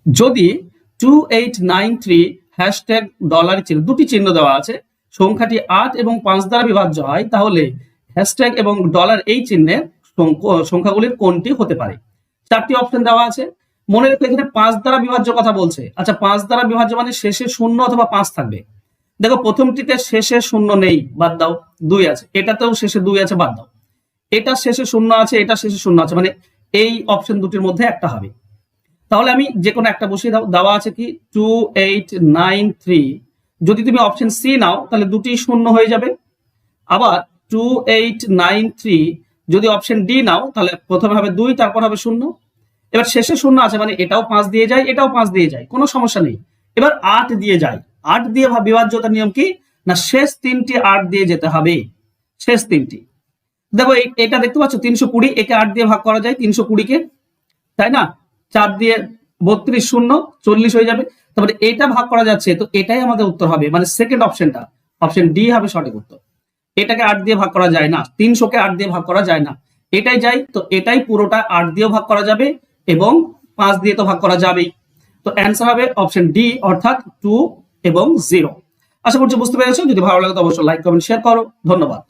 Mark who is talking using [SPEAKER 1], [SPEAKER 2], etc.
[SPEAKER 1] যদি 2893 hashtag dollar চিহ্ন, দুটি চিহ্ন দেওয়া আছে, সংখ্যাটি 8 এবং 5 দ্বারা বিভাজ্য হয়, তাহলে হ্যাশট্যাগ এবং ডলার এই চিহ্নের সংখ্যাগুলির কোনটি হতে পারে? 4টি অপশন দেওয়া আছে। মনে রেখো এখানে 5 দ্বারা বিভাজ্য কথা বলছে। আচ্ছা, 5 দ্বারা বিভাজ্য মানে শেষে 0 অথবা 5 থাকবে। দেখো প্রথমটিতে শেষে 0 নেই, বাদ দাও, 2 আছে। এটাতেও শেষে 2 আছে, বাদ দাও। এটা শেষে 0 আছে, এটা শেষে 0 আছে, মানে এই অপশন দুটির মধ্যে একটা হবে। তাহলে আমি যে কোনো একটা বসিয়ে দাও। দেওয়া আছে কি 2893, যদি তুমি অপশন সি নাও তাহলে দুটি 0 হয়ে যাবে। আবার 2893 যদি অপশন ডি নাও তাহলে প্রথমে হবে 2, তারপর হবে 0। এবার শেষে 0 আছে মানে এটাও 5 দিয়ে যায়, এটাও 5 দিয়ে যায়, কোনো সমস্যা নেই। এবার 8 দিয়ে যায়। 8 দিয়ে বিভাজ্যতার নিয়ম কি না, শেষ 3টি 8 দিয়ে যেতে হবে, শেষ 3টি। দেখো এটা দেখতে পাচ্ছ 320, একে 8 দিয়ে ভাগ করা যায় 320 কে, তাই না? 4 দিয়ে 32, 0 40 হয়ে যাবে। তারপরে এটা ভাগ করা যাচ্ছে, তো এটাই আমাদের উত্তর হবে, মানে সেকেন্ড অপশনটা, অপশন ডি হবে সঠিক উত্তর। এটাকে 8 দিয়ে ভাগ করা যায় না, 300 কে 8 দিয়ে ভাগ করা যায় না, এটাই যাই, তো এটাই পুরোটা 8 দিয়েও ভাগ করা যাবে এবং 5 দিয়ে তো ভাগ করা যাবেই। তো অ্যান্সার হবে অপশন ডি, অর্থাৎ 2 এবং 0। আশা করছি বুঝতে পেরেছো। যদি ভালো লাগে তো অবশ্যই লাইক কমেন্ট শেয়ার করো। ধন্যবাদ।